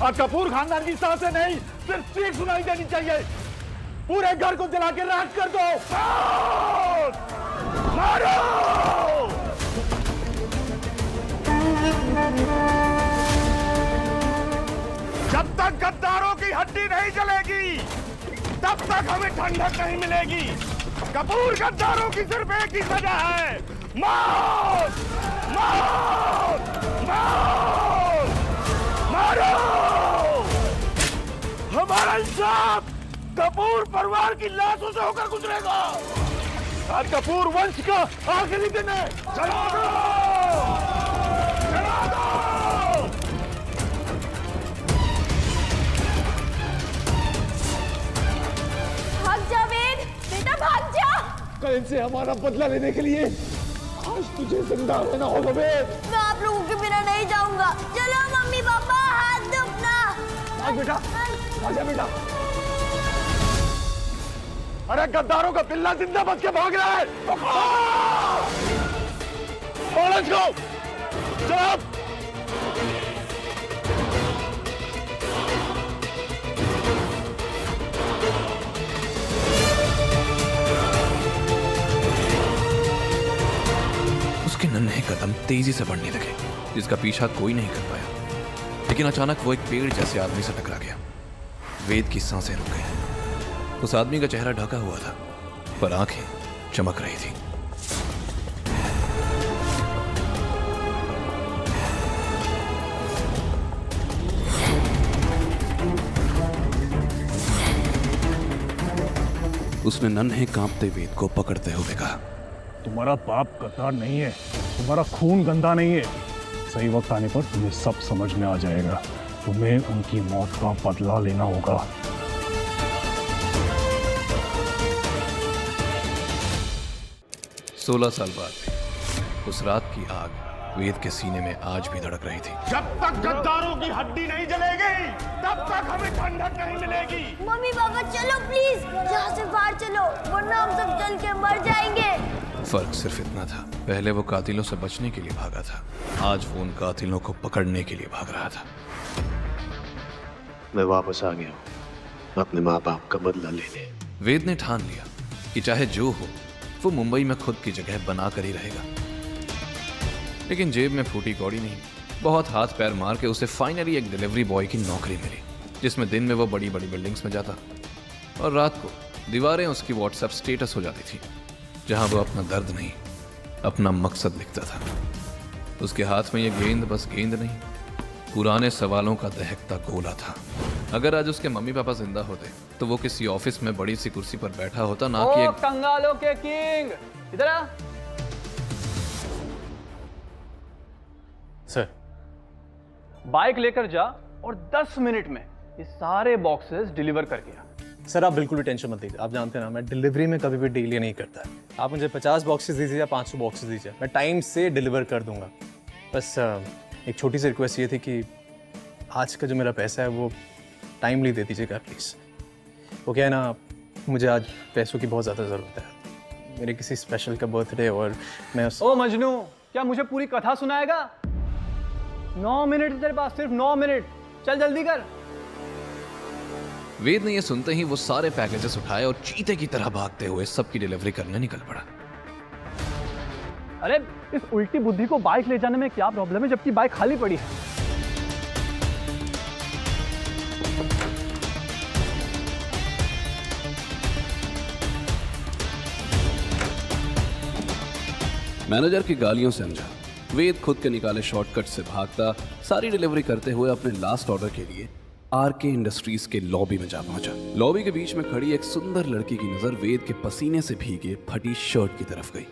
और कपूर खानदान की सांसें नहीं, सिर्फ चीख सुनाई देनी चाहिए। पूरे घर को जला के राख कर दो। मारो! जब तक गद्दारों की हड्डी नहीं जलेगी, तब तक हमें ठंडक नहीं मिलेगी। कपूर गद्दारों की सिर्फ एक ही सजा है, मौत! मौत! मौत! मारो! हमारा इंसाफ कपूर परिवार की लाशों से होकर गुजरेगा। आज कपूर वंश का आखिरी दिन है। चला दो! चला दो! भाग जा वेद, बेटा भाग जा। कल से हमारा बदला लेने के लिए आज तुझे जिंदा रहना होगा वेद। मैं आप लोगों के बिना नहीं जाऊंगा। चलो मम्मी पापा, हाथ दो अपना। भाग बेटा, आजा बेटा। अरे गद्दारों का पिल्ला जिंदा बच के भाग रहा है। लेट्स गो, चलो। उसके नन्हे कदम तेजी से बढ़ने लगे, जिसका पीछा कोई नहीं कर पाया। लेकिन अचानक वो एक पेड़ जैसे आदमी से टकरा गया। वेद की सांसें रुक गई। उस आदमी का चेहरा ढका हुआ था, पर आंखें चमक रही थी। उसने नन्हे कांपते वेद को पकड़ते हुए कहा, तुम्हारा बाप गद्दार नहीं है, तुम्हारा खून गंदा नहीं है। सही वक्त आने पर तुम्हें सब समझ में आ जाएगा। तुम्हें उनकी मौत का बदला लेना होगा। 16 साल बाद उस रात की आग वेद के सीने में आज भी धड़क रही थी। जब तक गद्दारों की हड्डी नहीं जलेगी, तब तक हमें ठंडक नहीं मिलेगी। मम्मी पापा चलो प्लीज, यहाँ से बाहर चलो, वरना हम सब जल के मर जाएंगे। फर्क सिर्फ इतना था, पहले वो कातिलों से बचने के लिए भागा था, आज वो उन कातिलों को पकड़ने के लिए भाग रहा था। मैं वापस आ गया हूँ अपने माँ बाप का बदला लेने। वेद ने ठान लिया कि चाहे जो हो, वो मुंबई में खुद की जगह बना कर ही रहेगा। लेकिन जेब में फूटी कौड़ी नहीं, बहुत हाथ पैर मार के उसे फाइनली एक डिलीवरी बॉय की नौकरी मिली, जिसमें दिन में वो बड़ी बड़ी बिल्डिंग्स में जाता और रात को दीवारें उसकी व्हाट्सएप स्टेटस हो जाती थी, जहां वो अपना दर्द नहीं, अपना मकसद लिखता था। उसके हाथ में ये गेंद बस गेंद नहीं, पुराने सवालों का दहकता गोला था। अगर आज उसके मम्मी पापा जिंदा होते तो वो किसी ऑफिस में बड़ी सी कुर्सी पर बैठा होता, ना कि एक कंगालों के किंग। इधर आ। सर, बाइक लेकर जा और 10 मिनट में ये सारे बॉक्सेस डिलीवर कर गया। सर आप बिल्कुल भी टेंशन मत लीजिए। आप जानते हैं ना, मैं डिलीवरी में कभी भी डिले नहीं करता। आप मुझे 50 बॉक्सेस दीजिए या 500 बॉक्सेस दीजिए, मैं टाइम से डिलीवर कर दूंगा। बस एक छोटी सी रिक्वेस्ट ये थी कि आज का जो मेरा पैसा है वो टाइमली दे दीजिएगा प्लीज़। वो क्या है ना, मुझे आज पैसों की बहुत ज़्यादा ज़रूरत है। मेरे किसी स्पेशल का बर्थडे और मैं ओ मजनू, क्या मुझे पूरी कथा सुनाएगा? 9 मिनट तेरे पास, सिर्फ 9 मिनट। चल जल्दी कर। वेद ने ये सुनते ही वो सारे पैकेजेस उठाए और चीते की तरह भागते हुए सबकी डिलीवरी करने निकल पड़ा। अरे इस उल्टी बुद्धि को बाइक ले जाने में क्या प्रॉब्लम है, जबकि बाइक खाली पड़ी है। मैनेजर की गालियों से अनजान वेद खुद के निकाले शॉर्टकट से भागता सारी डिलीवरी करते हुए अपने लास्ट ऑर्डर के लिए आरके इंडस्ट्रीज के लॉबी में जा पहुंचा। लॉबी के बीच में खड़ी एक सुंदर लड़की की नजर वेद के पसीने से भीगे फटी शर्ट की तरफ गई।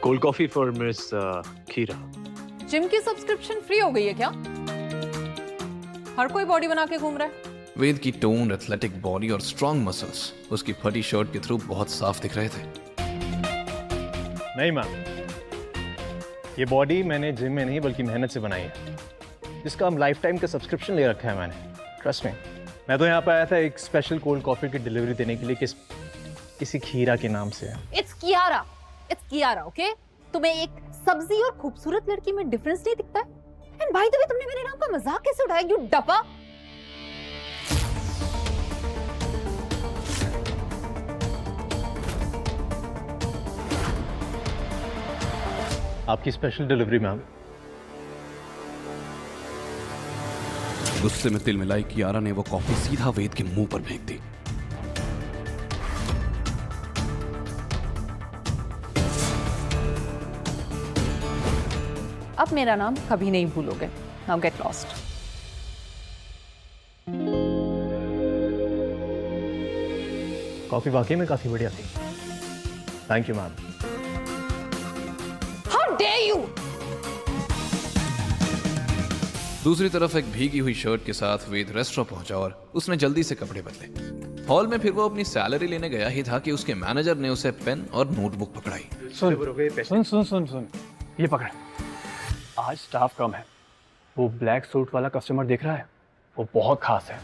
कोल्ड कॉफी फॉर मिस खीरा। जिम की सब्सक्रिप्शन फ्री हो गई है क्या? हर कोई बॉडी बना के घूम रहा है। वेद की टोन, एथलेटिक बॉडी और स्ट्रॉन्ग मसल्स उसकी फटी शर्ट के थ्रू बहुत साफ दिख रहे थे। नहीं मैम, ये बॉडी मैंने जिम में नहीं बल्कि मेहनत से बनाई है, जिसका हम लाइफ टाइम का सब्सक्रिप्शन ले रखा है मैंने। ट्रस्ट में, मैं तो यहाँ पे आया था एक स्पेशल कोल्ड कॉफी की डिलीवरी देने के लिए, किसी खीरा के नाम से। It's Kiara, okay? तुम्हें एक सब्जी और खूबसूरत लड़की में डिफरेंस नहीं दिखता है? एंड बाय द वे तुमने मेरे नाम का मजाक कैसे उड़ाया, यू डफा? आपकी स्पेशल डिलीवरी मैम। गुस्से में तिल मिलाई कियारा ने वो कॉफी सीधा वेद के मुंह पर फेंक दी। अब मेरा नाम कभी नहीं भूलोगे। Now get lost. कॉफी वाकई में काफी बढ़िया थी। Thank you ma'am. How dare you! दूसरी तरफ एक भीगी हुई शर्ट के साथ वेद रेस्टोरेंट पहुंचा और उसने जल्दी से कपड़े बदले। हॉल में फिर वो अपनी सैलरी लेने गया ही था कि उसके मैनेजर ने उसे पेन और नोटबुक पकड़ाई। सुन सुन सुन सुन, ये पकड़। आज स्टाफ कम है। वो ब्लैक सूट वाला कस्टमर दिख रहा है, वो बहुत खास है।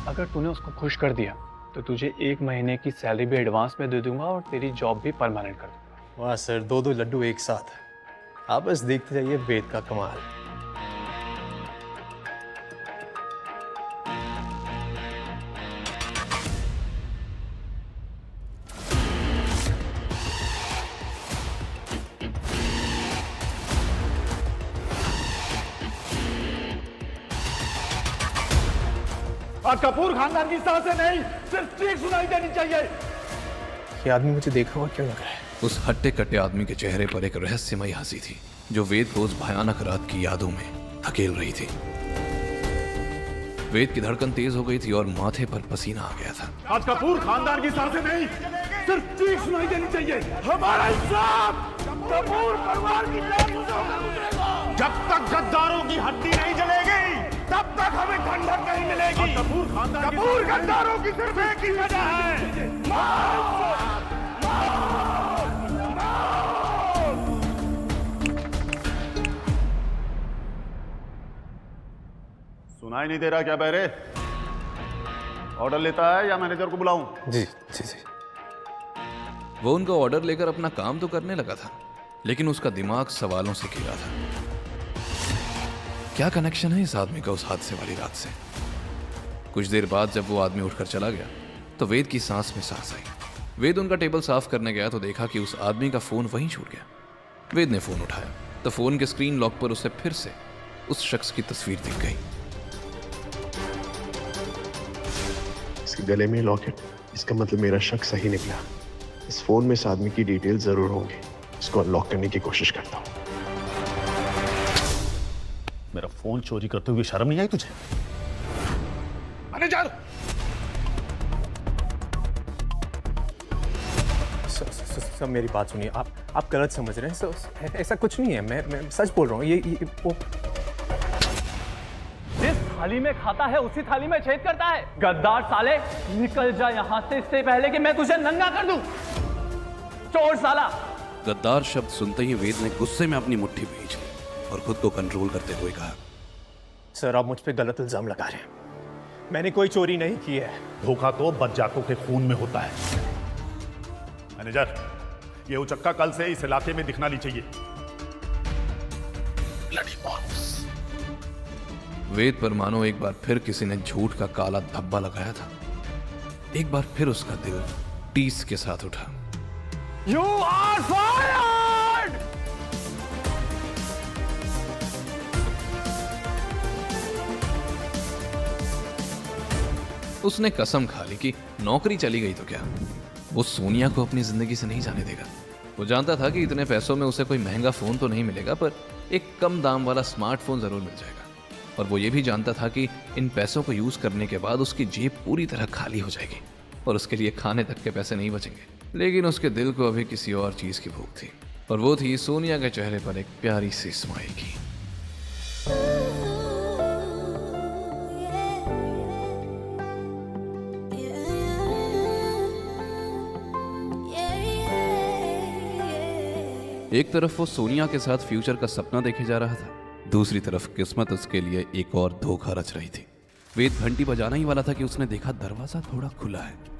अगर तूने उसको खुश कर दिया तो तुझे 1 महीने की सैलरी भी एडवांस में दे दूंगा और तेरी जॉब भी परमानेंट कर दूंगा। वाह सर, 2 लड्डू एक साथ। आप बस देखते जाइए वेद का कमाल। और कपूर खानदान की सांसें नहीं, सिर्फ चीख सुनाई देनी चाहिए। ये आदमी मुझे देखा हुआ क्यों लग रहा है? उस हट्टे कट्टे आदमी के चेहरे पर एक रहस्यमयी हंसी थी जो वेद को उस भयानक रात की यादों में धकेल रही थी। वेद की धड़कन तेज हो गई थी और माथे पर पसीना आ गया था। आज कपूर खानदान की सांसें नहीं, सिर्फ चीख सुनाई देनी चाहिए। हमारा इंसाफ कपूर परिवार की जासूसों पर उतरेगा। जब तक गद्दारों की हड्डी नहीं जलेगी तब तक हमें ठंडक नहीं मिलेगी। कपूर गद्दारों की सिर्फ एक ही वजह है, मौत। सुनाई नहीं दे रहा क्या बहरे? ऑर्डर लेता है या मैनेजर को बुलाऊं? जी जी जी। वो उनका ऑर्डर लेकर अपना काम तो करने लगा था, लेकिन उसका दिमाग सवालों से घिरा था। क्या कनेक्शन है इस आदमी का उस हादसे वाली रात से? कुछ देर बाद जब वो आदमी उठकर चला गया तो वेद की सांस में सांस आई। वेद उनका टेबल साफ करने गया तो देखा कि उस आदमी का फोन वहीं छूट गया। वेद ने फोन उठाया तो फोन के स्क्रीन लॉक पर उसे फिर से उस शख्स की तस्वीर दिख गई। इसके गले में लॉकेट, इसका मतलब मेरा शक सही निकला। इस फोन में इस आदमी की डिटेल जरूर होंगी। इसको अनलॉक करने की कोशिश करता हूँ। मेरा फोन चोरी करते हुए शर्म नहीं आई तुझे? मैनेजर! सर मेरी बात सुनिए, आप गलत समझ रहे हैं सर। ऐसा कुछ नहीं है, मैं सच बोल रहा हूँ। ये वो जिस थाली में खाता है उसी थाली में छेद करता है। गद्दार साले, निकल जा यहाँ से इससे पहले कि मैं तुझे नंगा कर दूं। चोर साला! गद्दार शब्द सुनते ही वेद ने गुस्से में अपनी मुट्ठी भींच ली और खुद को कंट्रोल करते हुए कहा, सर आप मुझ पे गलत इल्जाम लगा रहे हैं। मैंने कोई चोरी नहीं की है। धोखा तो बदजातों के खून में होता है। मैनेजर, ये उचक्का कल से इस इलाके में दिखना नहीं चाहिए। वेद पर मानो एक बार फिर किसी ने झूठ का काला धब्बा लगाया था। एक बार फिर उसका दिल टीस के साथ उठा। You are fired! उसने कसम खा ली कि नौकरी चली गई तो क्या, वो सोनिया को अपनी जिंदगी से नहीं जाने देगा। वो जानता था कि इतने पैसों में उसे कोई महंगा फोन तो नहीं मिलेगा, पर एक कम दाम वाला स्मार्टफोन जरूर मिल जाएगा। और वो ये भी जानता था कि इन पैसों को यूज करने के बाद उसकी जेब पूरी तरह खाली हो जाएगी और उसके लिए खाने तक के पैसे नहीं बचेंगे। लेकिन उसके दिल को अभी किसी और चीज की भूख थी, और वो थी सोनिया के चेहरे पर एक प्यारी सी स्माइल की। एक तरफ वो सोनिया के साथ फ्यूचर का सपना देखे जा रहा था, दूसरी तरफ किस्मत उसके लिए एक और धोखा रच रही थी। वेद घंटी बजाना ही वाला था कि उसने देखा दरवाजा थोड़ा खुला है।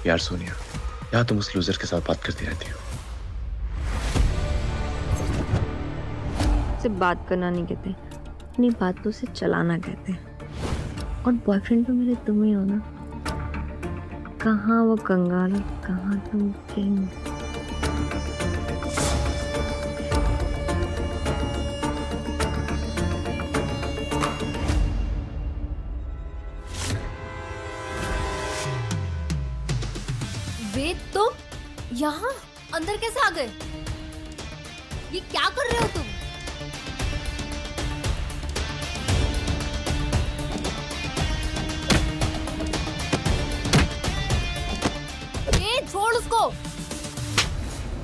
यार सोनिया, यहाँ तुम उस लूजर के साथ बात करती रहती हो। सिर्फ बात करना नहीं कहते, अपनी बातों से चलाना कहते हैं। और बॉयफ्रेंड तो मेरे तुम ही हो ना। कहाँ वो कंगाल, कहाँ तुम किंग। वेद, तुम यहाँ अंदर कैसे आ गए? ये क्या कर रहे हो तुम? ए, छोड़ उसको।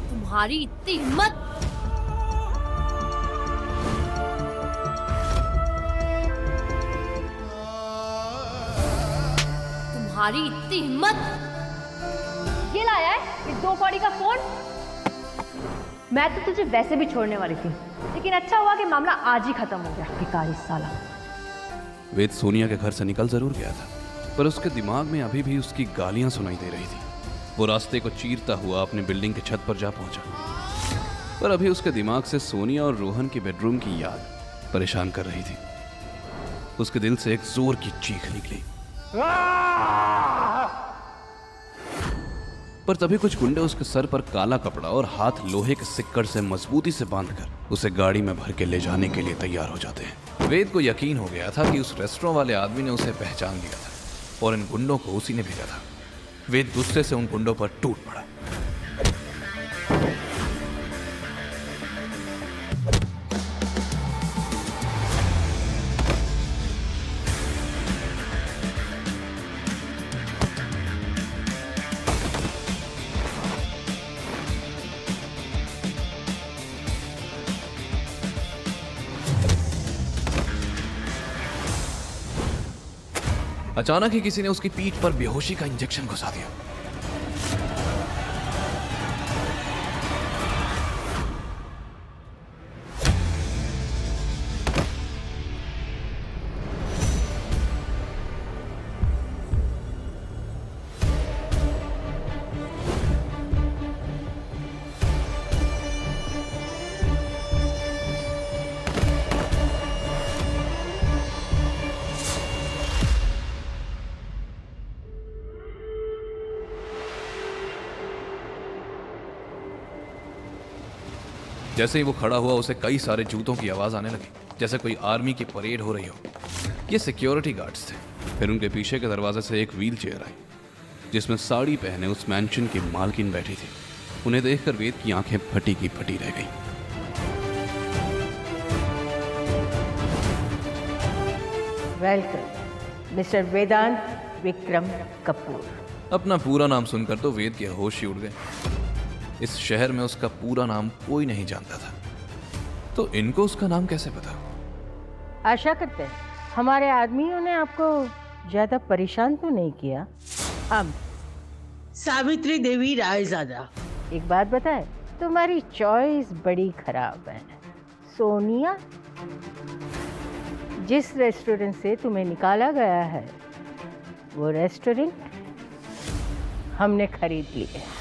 तुम्हारी इतनी हिम्मत! तुम्हारी इतनी हिम्मत! ये लाया है इस 2 कौड़ी का फोन। मैं तो तुझे वैसे भी छोड़ने वाली थी, लेकिन अच्छा हुआ कि मामला आज ही खत्म हो गया। भिखारी साला। वेद सोनिया के घर से निकल जरूर गया था, पर उसके दिमाग में अभी भी उसकी गालियां सुनाई दे रही थी। वो रास्ते को चीरता हुआ अपने बिल्डिंग की छत पर जा पहुंचा, पर अभी उसके दिमाग से सोनिया और रोहन की बेडरूम की याद परेशान कर रही थी। उसके दिल से एक जोर की चीख निकली, पर तभी कुछ गुंडे उसके सर पर काला कपड़ा और हाथ लोहे के सिक्कड़ से मजबूती से बांधकर उसे गाड़ी में भर के ले जाने के लिए तैयार हो जाते हैं। वेद को यकीन हो गया था कि उस रेस्टोरेंट वाले आदमी ने उसे पहचान लिया था और इन गुंडों को उसी ने भेजा था। वेद गुस्से से उन गुंडों पर टूट पड़ा। अचानक ही किसी ने उसकी पीठ पर बेहोशी का इंजेक्शन घुसा दिया। जैसे ही वो खड़ा हुआ उसे कई सारे जूतों की आवाज आने लगी, जैसे कोई आर्मी की परेड हो रही हो। ये सिक्योरिटी गार्ड्स थे। फिर उनके पीछे के दरवाजे से एक व्हील चेयर आई, जिसमें साड़ी पहने उस मैंशन की मालकिन बैठी थी। उन्हें देखकर वेद की आंखें फटी की फटी रह गई। वेलकम मिस्टर वेदांत विक्रम कपूर। अपना पूरा नाम सुनकर तो वेद के होश ही उड़ गए। इस शहर में उसका पूरा नाम कोई नहीं जानता था, तो इनको उसका नाम कैसे पता? आशा करते हैं हमारे आदमियों ने आपको ज्यादा परेशान तो नहीं किया। हम सावित्री देवी रायजादा। एक बात बताए, तुम्हारी चॉइस बड़ी खराब है। सोनिया, जिस रेस्टोरेंट से तुम्हें निकाला गया है वो रेस्टोरेंट हमने खरीद लिया है।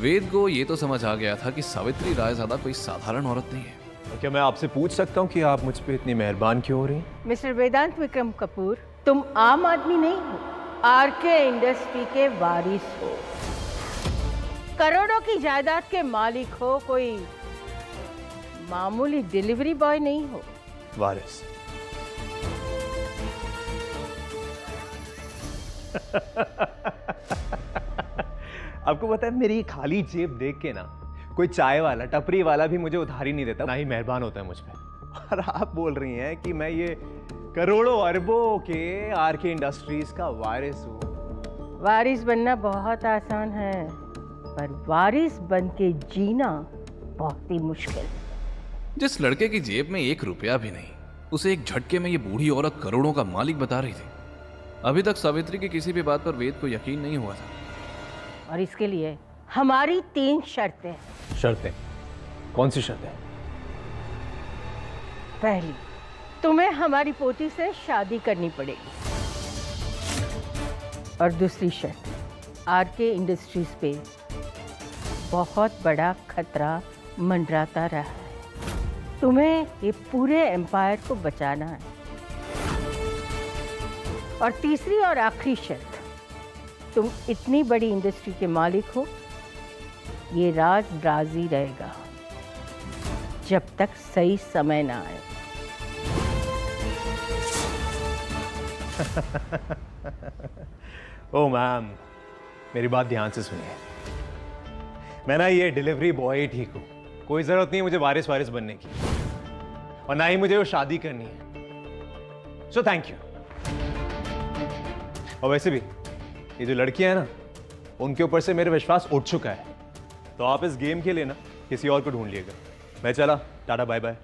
वेद को ये तो समझ आ गया था कि सावित्री रायजादा कोई साधारण औरत नहीं है। तो क्या मैं आपसे पूछ सकता हूँ कि आप मुझ पे इतनी मेहरबान क्यों हो रही हैं? मिस्टर वेदांत विक्रम कपूर, तुम आम आदमी नहीं हो, आरके इंडस्ट्री के वारिस हो, करोड़ों की जायदाद के मालिक हो, कोई मामूली डिलीवरी बॉय नहीं हो। वारिस? आपको पता है मेरी खाली जेब देख के ना कोई चाय वाला, टपरी वाला भी मुझे उधारी नहीं देता, ना ही मेहरबान होता है मुझ पे। और आप बोल रही हैं कि मैं ये करोड़ों अरबों के आरके इंडस्ट्रीज का वारिस हूँ। वारिस बनना बहुत आसान है, पर वारिस बन के जीना बहुत ही मुश्किल। जिस लड़के की जेब में 1 रुपया भी नहीं, उसे एक झटके में ये बूढ़ी औरत करोड़ों का मालिक बता रही थी। अभी तक सावित्री की किसी भी बात पर वेद को यकीन नहीं हुआ था। और इसके लिए हमारी 3 शर्तें। शर्तें? कौन सी शर्तें? पहली, तुम्हें हमारी पोती से शादी करनी पड़ेगी। और दूसरी शर्त, आरके इंडस्ट्रीज पे बहुत बड़ा खतरा मंडराता रहा है। तुम्हें ये पूरे एम्पायर को बचाना है। और तीसरी और आखिरी शर्त, तुम इतनी बड़ी इंडस्ट्री के मालिक हो, ये राज राजी रहेगा जब तक सही समय ना आए। ओ मैम, मेरी बात ध्यान से सुनिए। मैं ना ये डिलीवरी बॉय ही ठीक हूँ, कोई ज़रूरत नहीं है मुझे वारिस बनने की, और ना ही मुझे वो शादी करनी है। So thank you. और वैसे भी ये जो लड़कियां हैं ना, उनके ऊपर से मेरा विश्वास उठ चुका है, तो आप इस गेम के लिए ना किसी और को ढूंढ लीजिएगा। मैं चला, टाटा बाय बाय,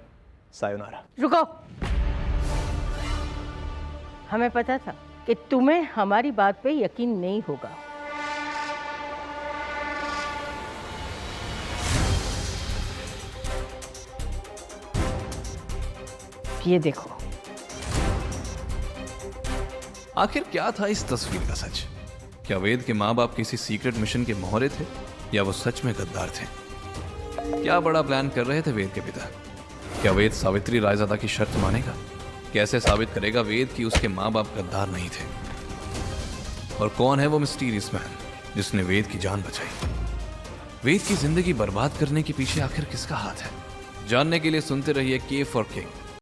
सायोनारा। रुको, हमें पता था कि तुम्हें हमारी बात पे यकीन नहीं होगा। ये देखो। आखिर क्या था इस तस्वीर का सच? क्या वेद के माँ बाप किसी सीक्रेट मिशन के मोहरे थे, या वो सच में गद्दार थे? क्या बड़ा प्लान कर रहे थे वेद के पिता? क्या वेद सावित्री रायजादा की शर्त मानेगा? कैसे साबित करेगा वेद कि उसके माँ बाप गद्दार नहीं थे? और कौन है वो मिस्टीरियस मैन जिसने वेद की जान बचाई? वेद की जिंदगी बर्बाद करने के पीछे आखिर किसका हाथ है? जानने के लिए सुनते रहिए के फॉर किंग।